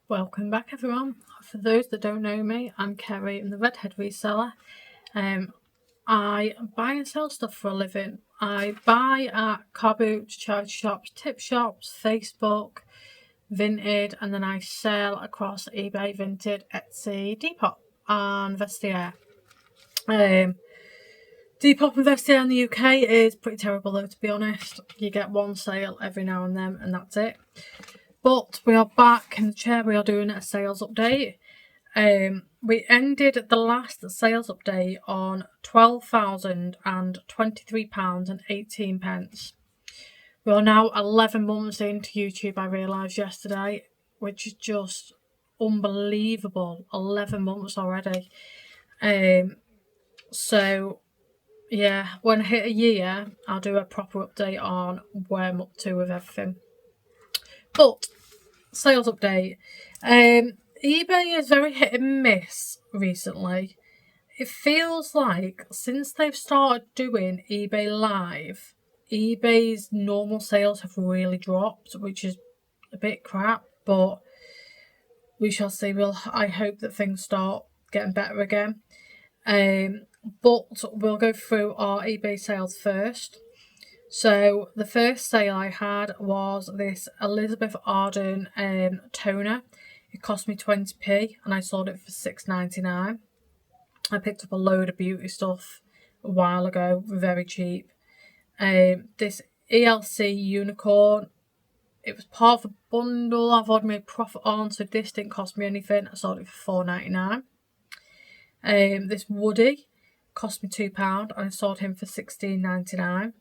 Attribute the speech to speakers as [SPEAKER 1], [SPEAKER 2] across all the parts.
[SPEAKER 1] Welcome back, everyone. For those that don't know me, I'm Kerry. I'm the Redhead reseller. I buy and sell stuff for a living. I buy at car boot, charity shops, tip shops, Facebook, Vinted, and then I sell across eBay, Vinted, Etsy, Depop, and Vestiaire. Depop and Vestiaire in the UK is pretty terrible, though, to be honest. You get one sale every now and then, and that's it. But we are back in the chair. We are doing a sales update. We ended the last sales update on £12,023.18. We are now 11 months into YouTube, I realised yesterday, which is just unbelievable. 11 months already. So yeah, when I hit a year, I'll do a proper update on where I'm up to with everything. But sales update. eBay is very hit and miss recently. It feels like since they've started doing eBay Live, eBay's normal sales have really dropped, which is a bit crap, but we shall see. I hope that things start getting better again. But we'll go through our eBay sales first. So the first sale I had was this Elizabeth Arden toner. It cost me 20p and I sold it for £6.99. I picked up a load of beauty stuff a while ago, very cheap. This ELC unicorn, it was part of a bundle I've already made profit on, so this didn't cost me anything. I sold it for £4.99. This Woody cost me £2 and I sold him for £16.99.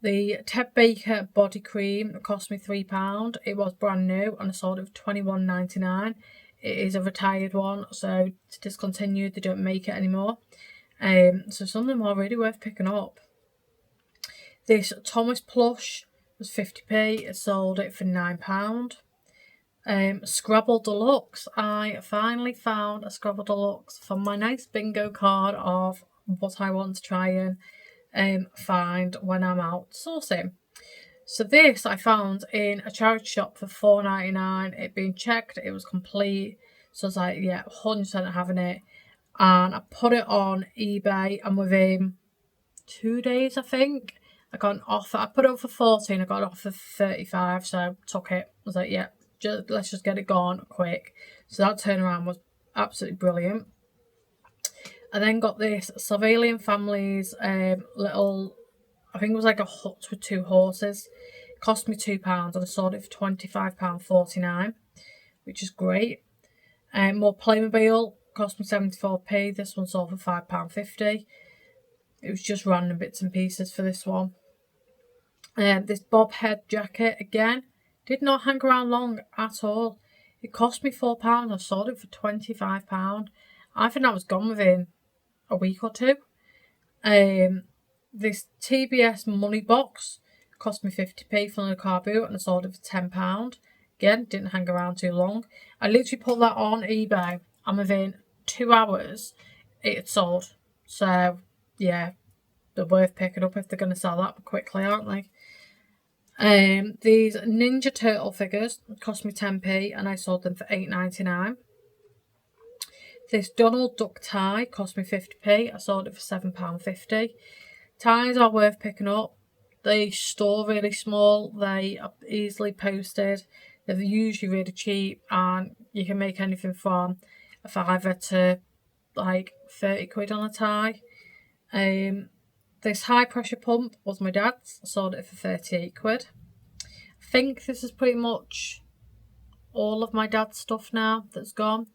[SPEAKER 1] The Ted Baker body cream cost me £3. It was brand new and I sold it for £21.99. It is a retired one, so it's discontinued. They don't make it anymore. So some of them are really worth picking up. This Thomas plush was 50p. I sold it for £9. Scrabble Deluxe. I finally found a Scrabble Deluxe for my nice bingo card of what I want to try and find when I'm out sourcing. So this I found in a charity shop for £4.99. It being checked, it was complete. So I was like, yeah, 100% having it. And I put it on eBay, and within 2 days, I think, I got an offer. I put it up for 14, I got an offer for 35, so I took it. I was like, yeah, let's just get it gone quick. So that turnaround was absolutely brilliant. I then got this Savalian Families little, I think it was like a hut with 2 horses. It cost me £2 and I sold it for £25.49, which is great. More Playmobil cost me 74p. This one sold for £5.50. It was just random bits and pieces for this one. This bob head jacket again did not hang around long at all. It cost me £4. I sold it for £25. I think that was gone within a week or two. This TBS money box cost me 50p from the car boot and I sold it for £10. Again, didn't hang around too long. I literally put that on eBay and within 2 hours it had sold. So yeah, they're worth picking up if they're going to sell that quickly, aren't they? These Ninja Turtle figures cost me 10p and I sold them for £8.99. This Donald Duck tie cost me 50p. I sold it for £7.50. Ties are worth picking up. They store really small. They are easily posted. They're usually really cheap and you can make anything from a £5 to like 30 quid on a tie. This high pressure pump was my dad's. I sold it for 38 quid. I think this is pretty much all of my dad's stuff now that's gone.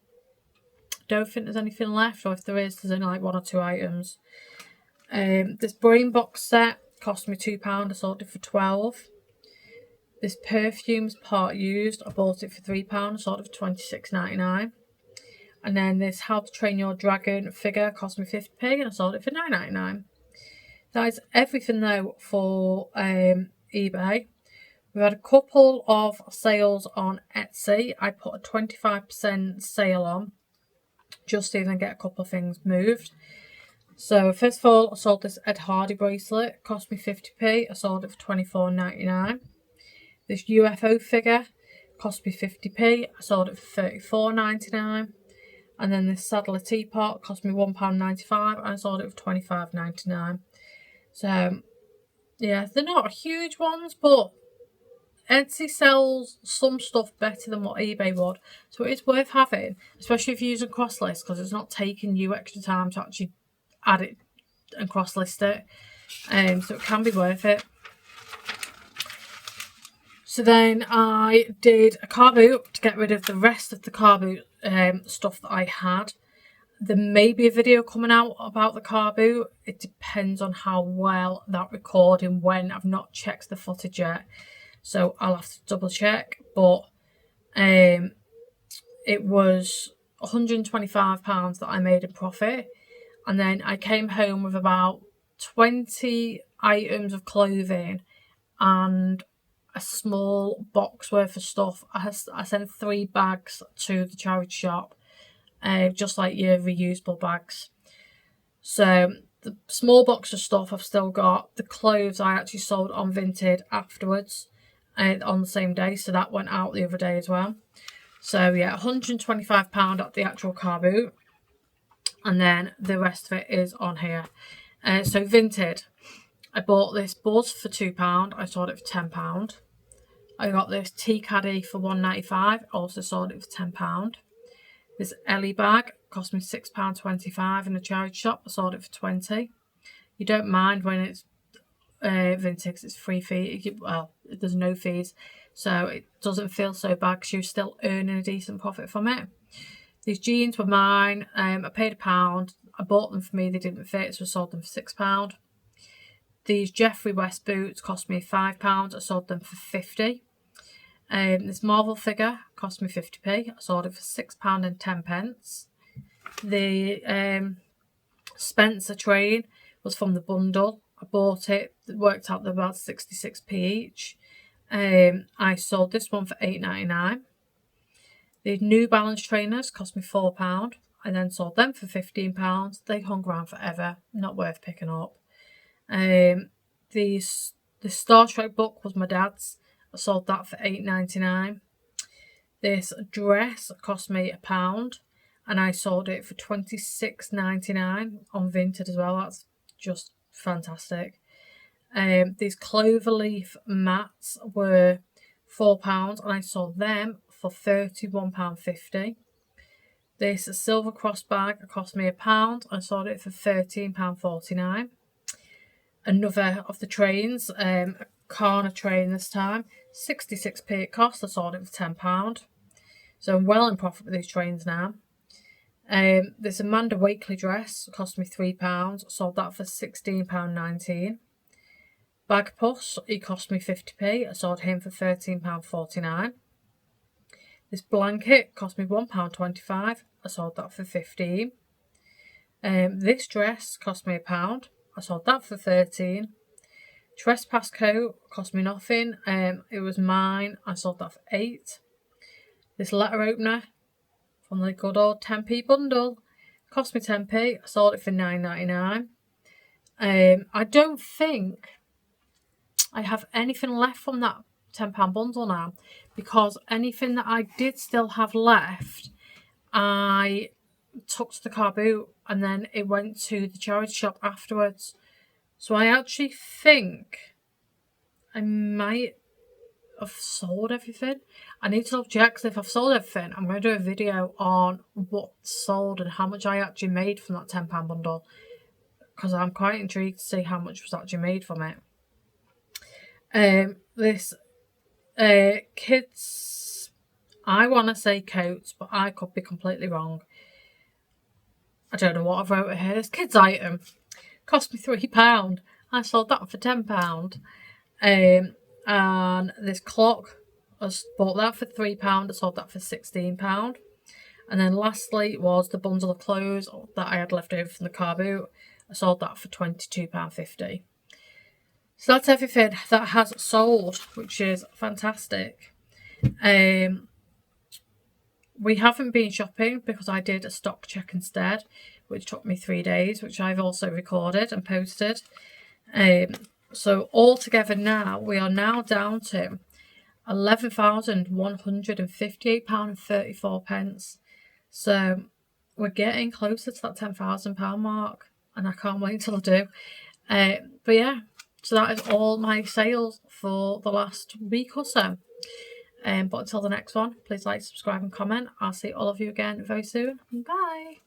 [SPEAKER 1] Don't think there's anything left, or if there is, there's only like 1 or 2 items. This brain box set cost me £2. I sold it for £12. This perfumes part used, I bought it for £3. I sold it for £26.99. And then this How to Train Your Dragon figure cost me 50p and I sold it for £9.99. That is everything though for eBay. We've had a couple of sales on Etsy. I put a 25% sale on just to even get a couple of things moved. So first of all, I sold this Ed Hardy bracelet. It cost me 50p. I sold it for £24.99. This UFO figure cost me 50p. I sold it for £34.99. And then this Saddler teapot cost me £1.95 and I sold it for £25.99. So yeah, they're not huge ones, but Etsy sells some stuff better than what eBay would, so it is worth having, especially if you're using cross list, because it's not taking you extra time to actually add it and cross list it. So it can be worth it. So then I did a car boot to get rid of the rest of the car boot stuff that I had. There may be a video coming out about the car boot. It depends on how well that recording went. I've not checked the footage yet, so I'll have to double check. But it was £125 that I made in profit. And then I came home with about 20 items of clothing and a small box worth of stuff. I sent 3 bags to the charity shop, just like your reusable bags. So the small box of stuff I've still got. The clothes I actually sold on Vinted afterwards, on the same day, so that went out the other day as well. So yeah, £125 at the actual car boot, and then the rest of it is on here. So Vinted, I bought this buzz for £2, I sold it for £10. I got this tea caddy for £1.95, also sold it for £10. This Ellie bag cost me £6.25 in the charity shop, I sold it for £20. You don't mind when it's Vinted, it's free fee. Well, there's no fees, so it doesn't feel so bad because you're still earning a decent profit from it. These jeans were mine. I paid £1. I bought them for me, they didn't fit, so I sold them for £6. These Jeffrey West boots cost me £5. I sold them for £50. This Marvel figure cost me 50p. I sold it for £6.10. The Spencer train was from the bundle. I bought it. It worked out about 66p each. I sold this one for £8.99. The New Balance trainers cost me £4. I then sold them for £15. They hung around forever. Not worth picking up. The Star Trek book was my dad's. I sold that for £8.99. This dress cost me £1 and I sold it for £26.99 on Vinted as well. That's just fantastic. These Cloverleaf mats were £4 and I sold them for £31.50. This Silver Cross bag cost me £1. I sold it for £13.49. Another of the trains, a Carner train this time, 66p it cost. I sold it for £10. So I'm well in profit with these trains now. This Amanda Wakely dress cost me £3. Sold that for £16.19. Bagpuss, he cost me 50p. I sold him for £13.49. This blanket cost me £1.25. I sold that for £15. This dress cost me £1. I sold that for £13. Trespass coat cost me nothing. It was mine. I sold that for £8. This letter opener from the good old 10p bundle cost me 10p. I sold it for £9.99. I don't think I have anything left from that £10 bundle now, because anything that I did still have left, I took to the car boot and then it went to the charity shop afterwards. So I actually think I might have sold everything. I need to double check, because if I've sold everything, I'm going to do a video on what sold and how much I actually made from that £10 bundle, because I'm quite intrigued to see how much was actually made from it. This kids, I want to say coats, but I could be completely wrong. I don't know what I've wrote here. This kids item cost me £3. I sold that for £10. And this clock, I bought that for £3. I sold that for £16. And then lastly was the bundle of clothes that I had left over from the car boot. I sold that for £22.50. So that's everything that has sold, which is fantastic. We haven't been shopping because I did a stock check instead, which took me 3 days, which I've also recorded and posted. So altogether now, we are now down to £11,158.34. So we're getting closer to that £10,000 mark, and I can't wait till I do. But yeah, so that is all my sales for the last week or so. But until the next one, please like, subscribe and comment. I'll see all of you again very soon. Bye.